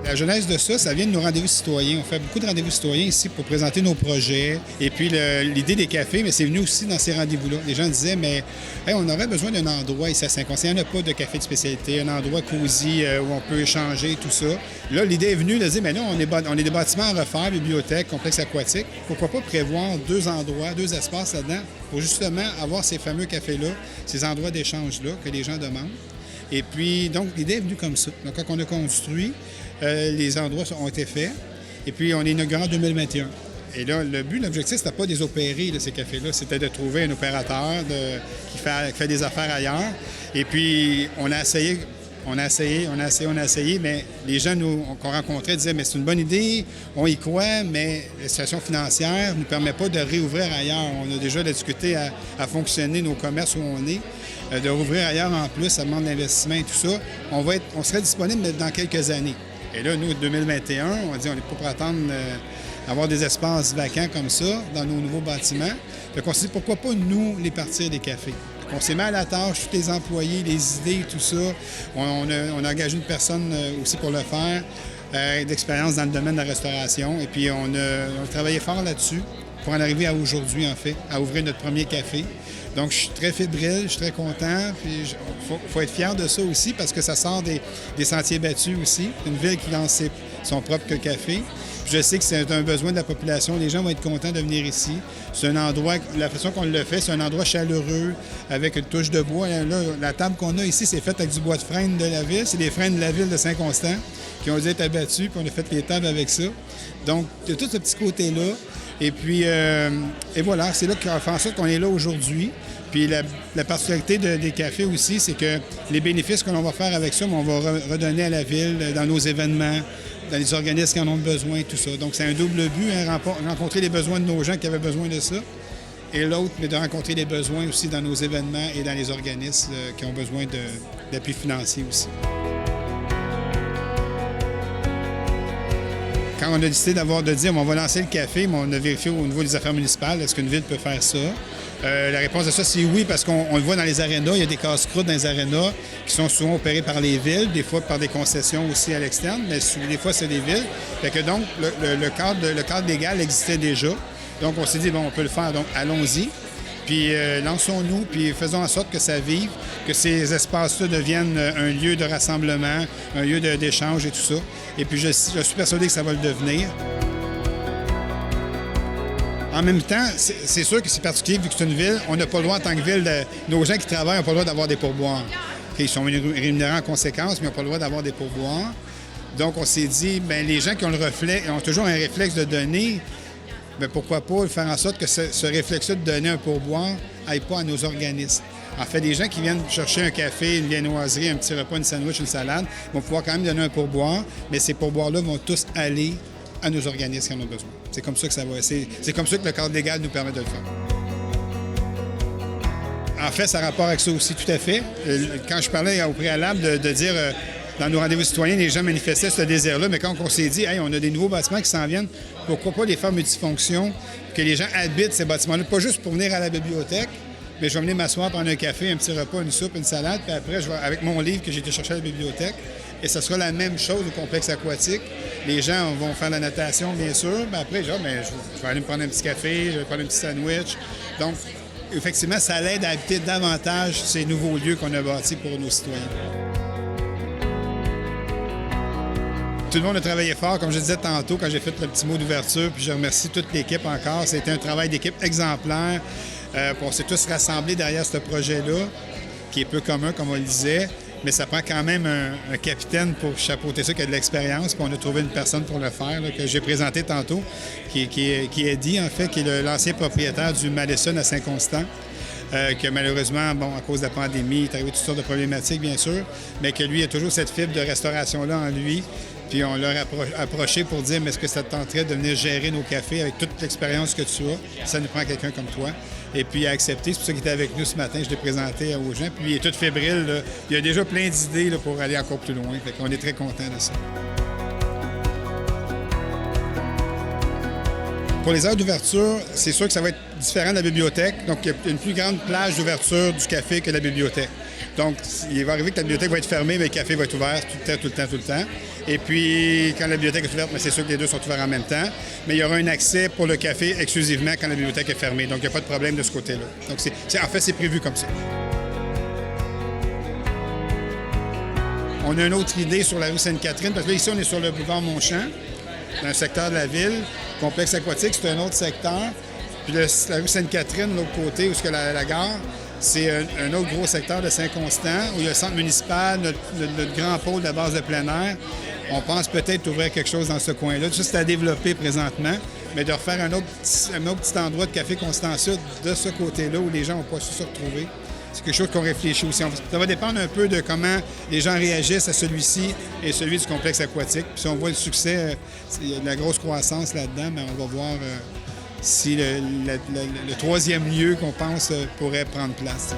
La genèse de ça vient de nos rendez-vous citoyens. On fait beaucoup de rendez-vous citoyens ici pour présenter nos projets. Et puis l'idée des cafés, mais c'est venu aussi dans ces rendez-vous-là. Les gens disaient, mais hey, on aurait besoin d'un endroit ici à Saint-Constant. Il n'y en a pas de café de spécialité, un endroit cosy où on peut échanger, tout ça. Là, l'idée est venue de dire, mais là, on est des bâtiments à refaire, bibliothèque, complexe aquatique. Pourquoi pas prévoir deux endroits, deux espaces là-dedans pour justement avoir ces fameux cafés-là, ces endroits d'échange-là que les gens demandent. Et puis, donc, l'idée est venue comme ça. Donc, quand on a construit, les endroits ont été faits. Et puis, on est inauguré en 2021. Et là, le but, l'objectif, c'était pas de les opérer, là, ces cafés-là. C'était de trouver un opérateur qui fait des affaires ailleurs. Et puis, on a essayé, mais les gens qu'on rencontrait disaient, mais c'est une bonne idée, on y croit, mais la situation financière ne nous permet pas de réouvrir ailleurs. On a déjà discuté à fonctionner nos commerces où on est. De rouvrir ailleurs en plus, ça demande l'investissement et tout ça. On serait disponible dans quelques années. Et là, nous, 2021, on dit on n'est pas pour attendre avoir des espaces vacants comme ça dans nos nouveaux bâtiments. Donc, on s'est dit pourquoi pas nous les partir des cafés. Donc, on s'est mis à la tâche, tous les employés, les idées, tout ça. On a engagé une personne aussi pour le faire, d'expérience dans le domaine de la restauration. Et puis, on a travaillé fort là-dessus pour en arriver à aujourd'hui, en fait, à ouvrir notre premier café. Donc, je suis très fébrile, je suis très content. Puis, il faut être fier de ça aussi parce que ça sort des sentiers battus aussi. Une ville qui lance son propre café. Puis je sais que c'est un besoin de la population. Les gens vont être contents de venir ici. C'est un endroit, la façon qu'on le fait, c'est un endroit chaleureux avec une touche de bois. Là, la table qu'on a ici, c'est faite avec du bois de frêne de la ville. C'est des frênes de la ville de Saint-Constant qui ont dû être abattus, puis on a fait les tables avec ça. Donc, il y a tout ce petit côté-là. Et puis, et voilà, c'est là qu'on fait en sorte qu'on est là aujourd'hui. Puis la particularité des cafés aussi, c'est que les bénéfices que l'on va faire avec ça, on va redonner à la ville dans nos événements, dans les organismes qui en ont besoin, tout ça. Donc, c'est un double but, hein, rencontrer les besoins de nos gens qui avaient besoin de ça. Et l'autre, mais de rencontrer les besoins aussi dans nos événements et dans les organismes qui ont besoin d'appui financier aussi. Quand on a décidé de dire on va lancer le café, mais on a vérifié au niveau des affaires municipales, est-ce qu'une ville peut faire ça? La réponse à ça, c'est oui, parce qu'on le voit dans les arénas. Il y a des casse-croûtes dans les arénas qui sont souvent opérés par les villes, des fois par des concessions aussi à l'externe, mais des fois, c'est des villes. Fait que donc, le cadre légal existait déjà. Donc, on s'est dit, bon, on peut le faire, donc allons-y. Puis lançons-nous, puis faisons en sorte que ça vive, que ces espaces-là deviennent un lieu de rassemblement, un lieu d'échange et tout ça. Et puis je suis persuadé que ça va le devenir. En même temps, c'est sûr que c'est particulier vu que c'est une ville. On n'a pas le droit en tant que ville, nos gens qui travaillent n'ont pas le droit d'avoir des pourboires. Ils sont rémunérés en conséquence, mais ils n'ont pas le droit d'avoir des pourboires. Donc on s'est dit, bien, les gens qui ont ont toujours un réflexe de donner. Bien, pourquoi pas faire en sorte que ce réflexe-là de donner un pourboire n'aille pas à nos organismes. En fait, les gens qui viennent chercher un café, une viennoiserie, un petit repas, une sandwich, une salade, vont pouvoir quand même donner un pourboire, mais ces pourboires-là vont tous aller à nos organismes qui en ont besoin. C'est comme ça que ça va. C'est comme ça que le cadre légal nous permet de le faire. En fait, ça a rapport avec ça aussi, tout à fait. Quand je parlais au préalable de dire... dans nos rendez-vous citoyens, les gens manifestaient ce désir-là, mais quand on s'est dit, hey, on a des nouveaux bâtiments qui s'en viennent, pourquoi pas les faire multifonctions, que les gens habitent ces bâtiments-là, pas juste pour venir à la bibliothèque, mais je vais venir m'asseoir, prendre un café, un petit repas, une soupe, une salade, puis après, je vais avec mon livre que j'ai été chercher à la bibliothèque, et ça sera la même chose au complexe aquatique. Les gens vont faire la natation, bien sûr, mais après, genre, je vais aller me prendre un petit café, je vais prendre un petit sandwich. Donc, effectivement, ça l'aide à habiter davantage ces nouveaux lieux qu'on a bâtis pour nos citoyens. Tout le monde a travaillé fort, comme je disais tantôt, quand j'ai fait le petit mot d'ouverture, puis je remercie toute l'équipe encore. C'était un travail d'équipe exemplaire. On s'est tous rassemblés derrière ce projet-là, qui est peu commun, comme on le disait, mais ça prend quand même un capitaine pour chapeauter ça, qui a de l'expérience, puis on a trouvé une personne pour le faire, là, que j'ai présenté tantôt, qui est Eddie, en fait, qui est l'ancien propriétaire du Madison à Saint-Constant. Que malheureusement, bon, à cause de la pandémie, il est arrivé toutes sortes de problématiques, bien sûr, mais que lui, il a toujours cette fibre de restauration-là en lui. Puis on l'a approché pour dire, mais est-ce que ça te tenterait de venir gérer nos cafés avec toute l'expérience que tu as? Ça nous prend quelqu'un comme toi. Et puis il a accepté. C'est pour ça qu'il était avec nous ce matin. Je l'ai présenté aux gens. Puis il est tout fébrile, là. Il a déjà plein d'idées là, pour aller encore plus loin. Fait qu'on est très contents de ça. pour les heures d'ouverture, c'est sûr que ça va être différent de la bibliothèque. Donc, il y a une plus grande plage d'ouverture du café que la bibliothèque. Donc, il va arriver que la bibliothèque va être fermée, mais le café va être ouvert tout le temps. Et puis, quand la bibliothèque est ouverte, c'est sûr que les deux sont ouverts en même temps. Mais il y aura un accès pour le café exclusivement quand la bibliothèque est fermée. Donc, il n'y a pas de problème de ce côté-là. Donc, en fait, c'est prévu comme ça. On a une autre idée sur la rue Sainte-Catherine, parce que là, ici, on est sur le boulevard Montchamp, dans un secteur de la ville. Complexe aquatique, c'est un autre secteur. Puis la rue Sainte-Catherine, de l'autre côté, où est-ce que la gare, c'est un autre gros secteur de Saint-Constant, où il y a le centre municipal, notre grand pôle de base de plein air. On pense peut-être ouvrir quelque chose dans ce coin-là. Tout ça, c'est à développer présentement, mais de refaire un autre petit endroit de café Constant Sud de ce côté-là, où les gens vont pas se retrouver. C'est quelque chose qu'on réfléchit aussi. Ça va dépendre un peu de comment les gens réagissent à celui-ci et celui du complexe aquatique. Puis si on voit le succès, il y a de la grosse croissance là-dedans, mais on va voir si le troisième lieu qu'on pense pourrait prendre place.